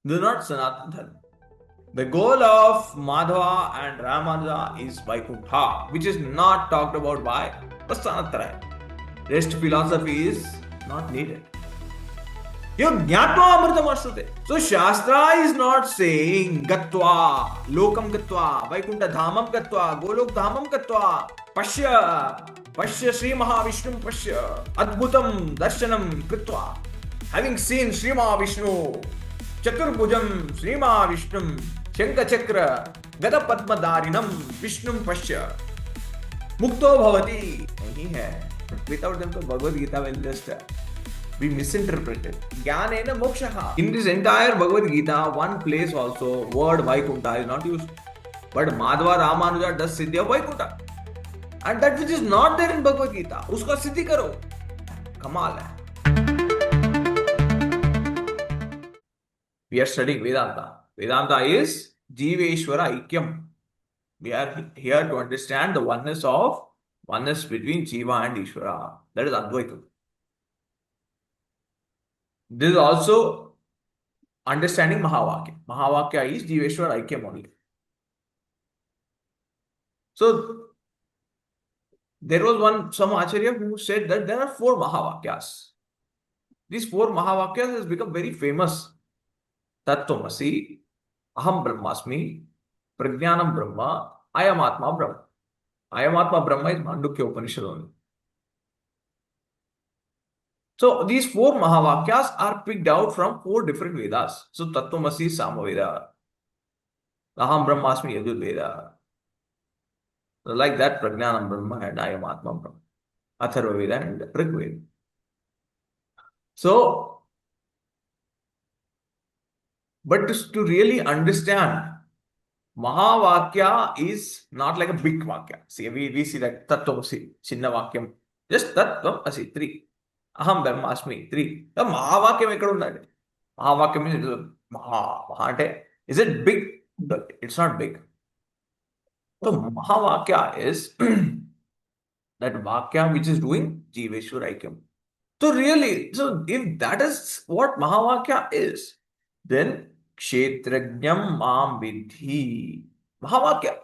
This is not Sanatana Dharma. The goal of Madhva and Ramanuja is Vaikuntha, which is not talked about by Prasthanatraya. Rest philosophy is not needed. You jnatva amritam ashrute. So Shastra is not saying gatva, lokam gatva, Vaikuntha dhamam gatva, golok dhamam gatva, Pashya Sri Mahavishnu Pashya, Adbhutam Darshanam Kritva. Having seen Sri Mahavishnu, Chaturbhujam Sri Mahavishnu, Shankara Gada Padmadarinam Vishnum Pashya, Mukto Bhavati. Nahi hai. Without them, the Bhagavad Gita will just be misinterpreted. Jnanena mokshaha. In this entire Bhagavad Gita, one place also, word Vaikuntha is not used. But Madhva Ramanuja does Siddhi of Vaikuntha. And that which is not there in Bhagavad Gita, uska siddhi karo. Kamal hai. We are studying Vedanta. Vedanta is Jiveshwara Aikyam. We are here to understand the oneness between Jiva and Ishvara. That is Advaita. This is also understanding Mahavakya. Mahavakya is Jiveshwara Aikyam only. So, there was some Acharya who said that there are 4 Mahavakyas. These 4 Mahavakyas has become very famous. Tattvamasi, Aham Brahmasmi, Prajnanam Brahma, Ayam Atma Brahma. Ayam Atma Brahma is Mandukya Upanishad only. So these 4 Mahavakyas are picked out from 4 different Vedas. So Tattvamasi is Samaveda, Aham Brahmasmi Yajurveda. So like that, Prajnanam Brahma and Ayam Atma Brahma, Atharva Veda and Rig Veda. So, but to really understand, Mahavakya is not like a big Vakya. See, we see that Tattvamasi, Chinna Vakyam, just Tattvamasi, 3. Aham Brahmasmi, 3. The Mahavakyam ekkada unnadi. Mahavakyam means Maha. Is it big? It's not big. So Mahavakya is that Vakya which is doing Jiveshwara Aikyam. So really, if that is what Mahavakya is, then Kshetrajnam Mam Vidhi. Mahavakya.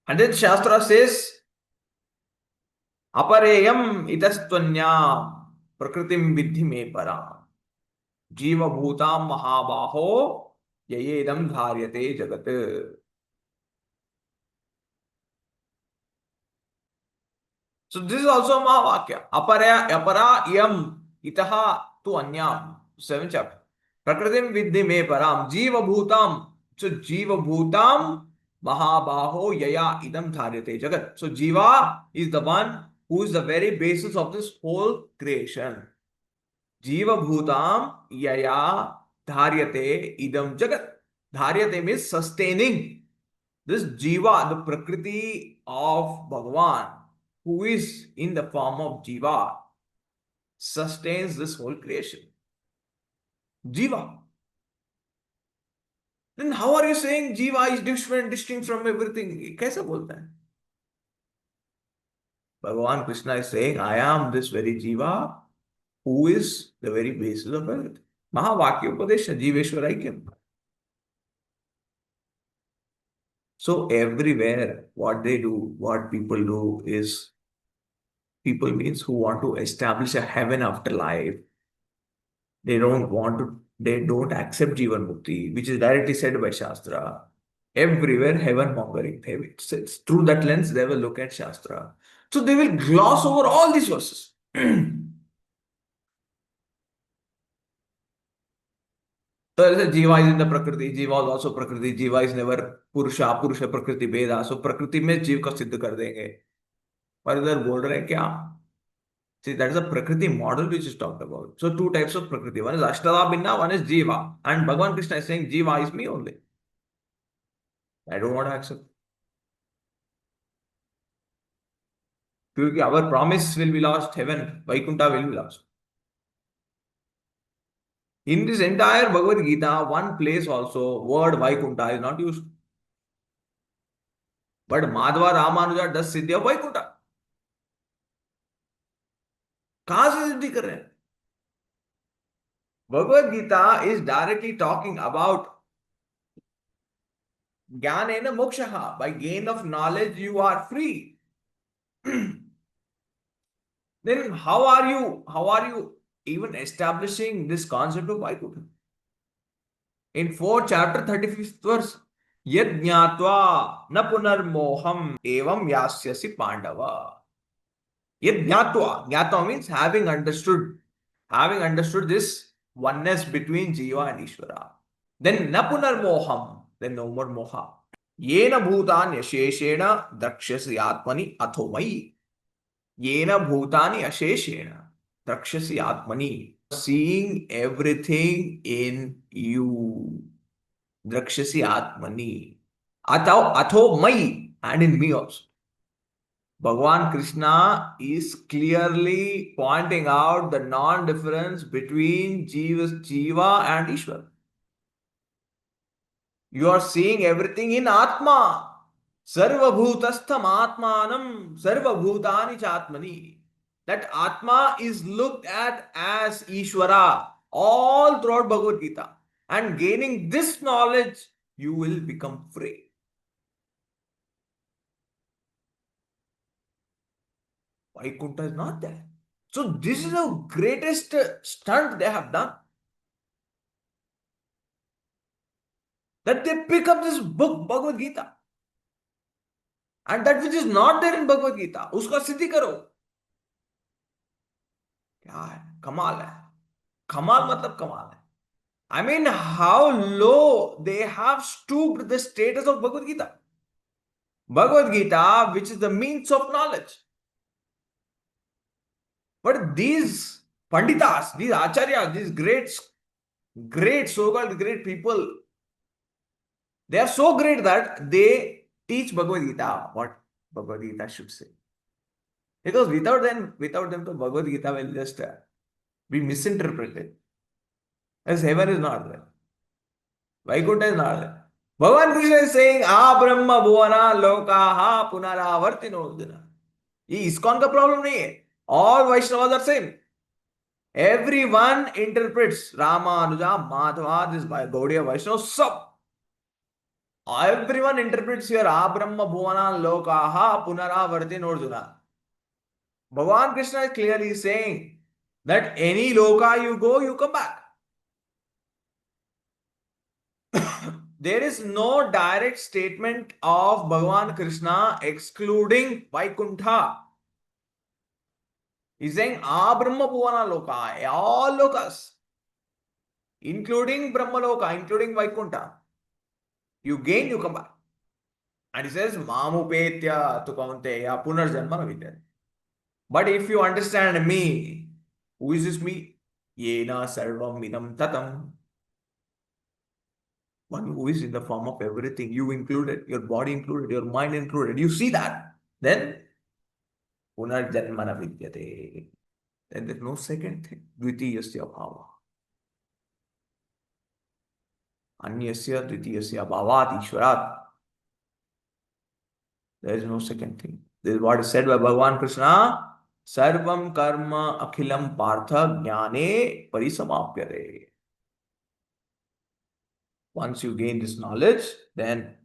And then Shastra says, Apareyam itastvanyam prakritim vidhi me param. Jiva bhutam mahabaho yayedam dharyate jagat. So this is also a Mahavakya. Apara yam itaha tu anyam. 7th chapter. Prakritim vidhi me param. Jiva bhutam. So Jiva bhutam mahabaho yaya idam dharyate jagat. So Jiva is the one who is the very basis of this whole creation. Jiva bhutam yaya dharyate idam jagat. Dharyate means sustaining. This Jiva, the Prakriti of Bhagavan, who is in the form of Jiva, sustains this whole creation. Jiva. Then how are you saying Jiva is different, distinct from everything? Kaisa bolta hai? Bhagavan Krishna is saying, I am this very Jiva who is the very basis of everything. Mahavakya Upadesha, Jiveshwara Aikyam. So everywhere, what people do is, people means who want to establish a heaven after life. They don't accept Jivan Mukti, which is directly said by Shastra. Everywhere heaven mongering. It's through that lens they will look at Shastra. So they will gloss over all these verses. So Jiva is in the Prakriti, Jiva is also Prakriti, Jiva is never Purusha Prakriti Veda. So Prakriti में जीव को सिद्ध कर देंगे. पर इधर बोल रहे हैं क्या? See, that is a Prakriti model which is talked about. So 2 types of Prakriti. One is Ashtara Binna, one is Jiva. And Bhagavan Krishna is saying Jiva is me only. I don't want to accept. Because our promise will be lost, heaven, Vaikuntha will be lost. In this entire Bhagavad Gita, one place also, word Vaikuntha is not used. But Madhva Ramanuja does Siddhi of Vaikuntha. कहां से सिद्धि कर रहे हैं? Bhagavad Gita is directly talking about jnanena mokshaha. By gain of knowledge, you are free. Then how are you even establishing this concept of Vaikuntha? In 4th chapter, 35th verse, Yad jnatva na punarmoham evam yasyasi pandava. Yad jnatva. Jnatva means having understood this oneness between Jīva and Ishvara. Then na punarmoham. Then no more moha. Yena bhutani asheshena drakshasi atmani athomai. Yena bhutani asheshena drakshasi atmani. Seeing everything in you. Drakshasi atmani. Atho mai, and in me also. Bhagavan Krishna is clearly pointing out the non-difference between Jīva and Ishvara. You are seeing everything in Atma. Sarva bhutastham atmanam sarva bhutani chatmani. That Atma is looked at as Ishvara all throughout Bhagavad Gita. And gaining this knowledge, you will become free. Vaikuntha is not there. So this is the greatest stunt they have done. That they pick up this book, Bhagavad Gita. And that which is not there in Bhagavad Gita, uska siddhi karo. क्या है? कमाल है. कमाल मतलब कमाल है. I mean, how low they have stooped the status of Bhagavad Gita. Bhagavad Gita, which is the means of knowledge. But these Panditas, these Acharyas, these great so-called great people, they are so great that they teach Bhagavad Gita what Bhagavad Gita should say. Because without them, the Bhagavad Gita will just be misinterpreted. As heaven is not there. Vaikuntha is not there. Bhagavan Krishna is saying, "A Brahma bhuvana lokaha punaravartino arduna." ये ISKCON का problem नहीं है. All Vaishnavas are same. Everyone interprets Ramanuja, Madhva, this Gaudiya Vaishnava, sub. Everyone interprets here, "A Brahma bhuvana lokaha punaravartino arduna." Bhagavan Krishna is clearly saying that any loka you go, you come back. There is no direct statement of Bhagavan Krishna excluding Vaikuntha. He's saying, "A Brahma Bhuvana Loka," all lokas, including Brahma Loka, including Vaikuntha. You gain, you come back. And he says, "Mamupetya tu kaunteya punarjanma vidyate." But if you understand me, who is this me? Yena sarvam idam tatam. One who is in the form of everything, you included, your body included, your mind included. You see that, then punarjanmana vidyate. Then there's no second thing. Dvitiyasya bhava. Anyasya dvitiyasya bhavat ishvarat. There is no second thing. This is what is said by Bhagavan Krishna. Sarvam karma akhilam partha jnane parisamapyate. Once you gain this knowledge, then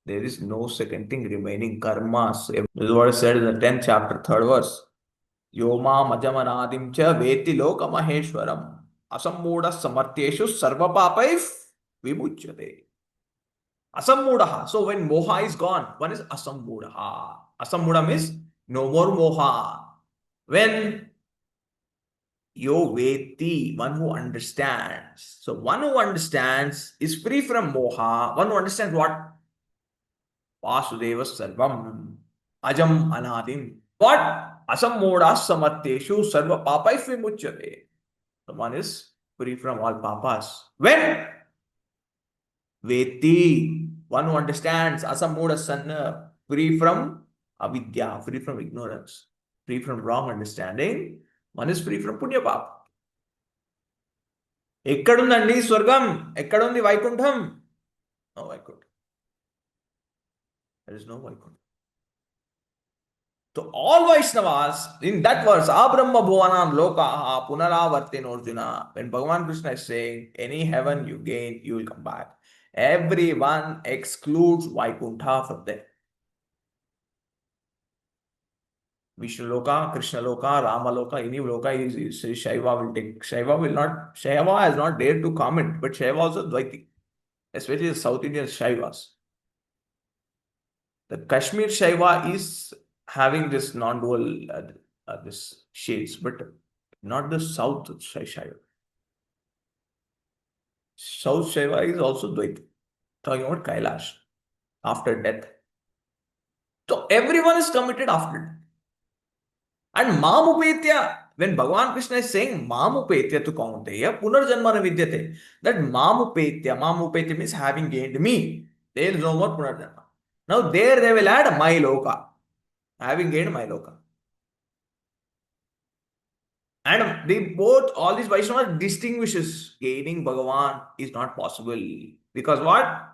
there is no second thing remaining. Karmas. This is what is said in the 10th chapter, 3rd verse. Yoma majamanadim cha veti loka maheshwaram asammuda samartyeshu sarva papai vimuchyate. Asammudaha. So when moha is gone, one is asammudaha. Asammuda means no more moha. When yo veti, one who understands. So one who understands is free from moha. One who understands what? Vasudeva sarvam ajam anadim. What? Asammoda samatyeshu sarva papai vimuchyate. So one is free from all papas. When? Veti, one who understands. Asammoda sanna, free from avidya, free from ignorance, free from wrong understanding. One is free from punya papa. Ekkadundandi swargam, ekkadundi vaikuntham. No Vaikuntha. There is no Vaikuntha. So all Vaishnavas, in that verse, Abrahma Bhuvanam Lokaha Punaravartin Arjuna, when Bhagavan Krishna is saying, any heaven you gain, you will come back. Everyone excludes Vaikuntha from there. Vishnu Loka, Krishna Loka, Rama Loka, any Loka is Shaiva will take. Shaiva has not dared to comment, but Shaiva also Dvaiti, especially the South Indian Shaivas. The Kashmir Shaiva is having this non-dual this shades, but not the South Shaiva. South Shaiva is also Dvaita, talking about Kailash after death. So everyone is committed after death. And Mamupetya, when Bhagavan Krishna is saying Mamupetya to Kaunteya, Punarjanmana Vidyate, that Mamupetya means having gained me. There is no more Punarjanma. Now there they will add my loka, having gained my loka. And they both, all these Vaishnavas distinguishes gaining Bhagavan is not possible. Because what?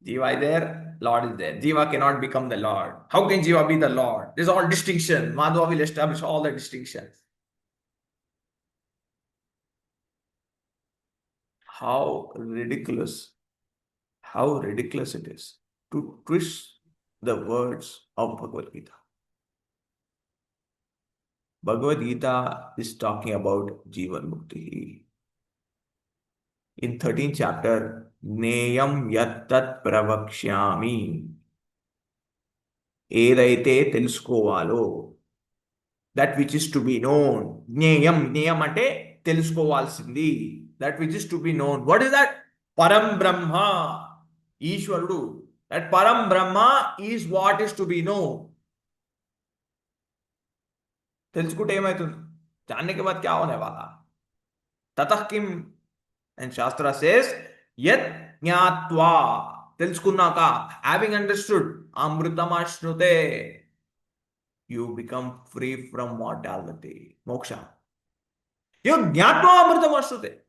Jiva is there, Lord is there. Jiva cannot become the Lord. How can Jiva be the Lord? This is all distinction. Madhva will establish all the distinctions. How ridiculous it is to twist the words of Bhagavad Gita. Bhagavad Gita is talking about Jivan Mukti. In 13th chapter, Neyam Yattat Pravakshyami Edaite Teluskovaalo, that which is to be known. Neyam ante Teluskovalsindi, that which is to be known. What is that? Param Brahma, Ishwarudu. That Param Brahma is what is to be known. తెలుసుకుంటే ఏమవుతుంది? जानने के बाद क्या होने वाला? ततः किम? And Shastra says, yat jnatva, తెలుసుకున్నాక, having understood, amritam-ashnute, you become free from mortality, moksha. You jnatva amritam-ashnute.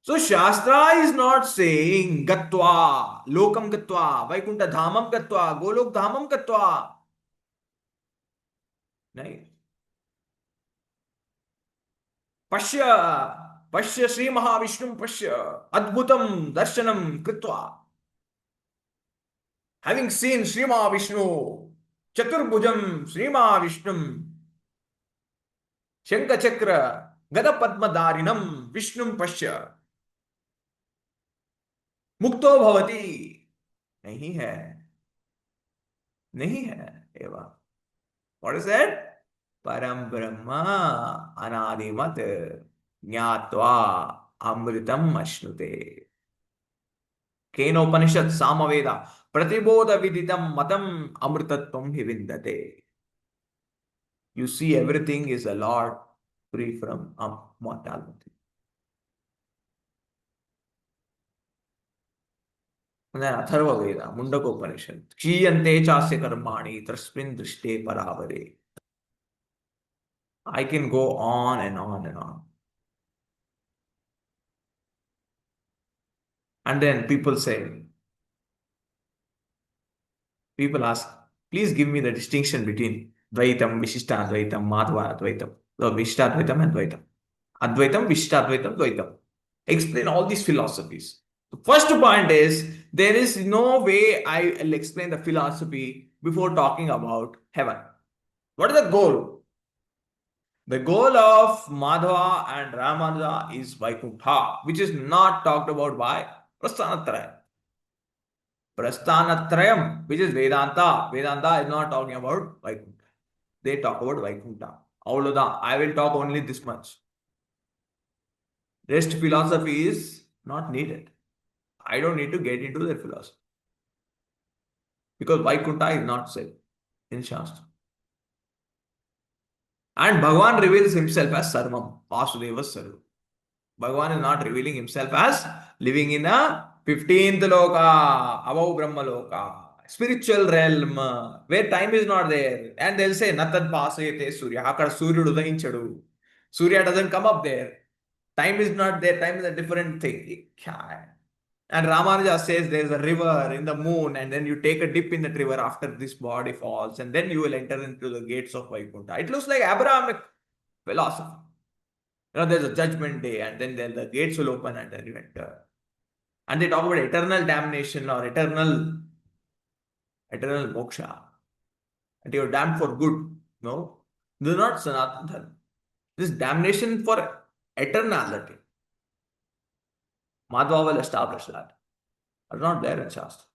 So Shastra is not saying gatva, lokam gatva, vaikunta dhamam gatva, golok dhamam gatva. Nahi. Pashya Sri Mahavishnu Pashya Adbhutam Darshanam Kritva. Having seen Sri Mahavishnu, Chaturbhujam Sri Mahavishnu, Shankachakra Gada Padmadarinam Vishnum Pashya Mukto Bhavati. नहीं है एवा. What is that? Param Brahma Anadimat Jnatva Amritam Ashnute. Kenopanishad Samaveda Pratibodha Viditam Matam Amritatvam Hivindate. You see, everything is a Lord free from mortality. And then Atharva Veda, Mundakopanishad, Kshiyante Chasya Karmani Trasmin Drishte Paravare. I can go on and on and on. And then people ask, please give me the distinction between Dvaitam, Vishishtadvaitam, Madhva, Advaita, Vishishtadvaitam and Dvaita. Advaitam, Vishishtadvaitam, Dvaitam. Explain all these philosophies. The first point is, there is no way I will explain the philosophy before talking about heaven. What is the goal? The goal of Madhva and Ramanuja is Vaikuntha, which is not talked about by Prasthanatrayam. Prasthanatrayam, which is Vedanta. Vedanta is not talking about Vaikuntha. They talk about Vaikuntha. Avloda, I will talk only this much. Rest philosophy is not needed. I don't need to get into their philosophy. Because Vaikuntha is not said in Shastra. And Bhagavan reveals himself as Sarvam, Vasudeva Sarvam. Bhagavan is not revealing himself as living in a 15th loka, above Brahma loka, spiritual realm, where time is not there. And they'll say, Natad pasayate Surya. Akada Suryudu udayinchadu. Surya doesn't come up there. Time is not there. Time is a different thing. And Ramanuja says there's a river in the moon, and then you take a dip in that river after this body falls, and then you will enter into the gates of Vaikuntha. It looks like Abrahamic philosophy. There's a judgment day, and then the gates will open, and then you enter. And they talk about eternal damnation or eternal moksha. And you're damned for good. No, this is not Sanatana Dharma. This damnation for eternality. Madhva will establish that. It's not there in Shastra.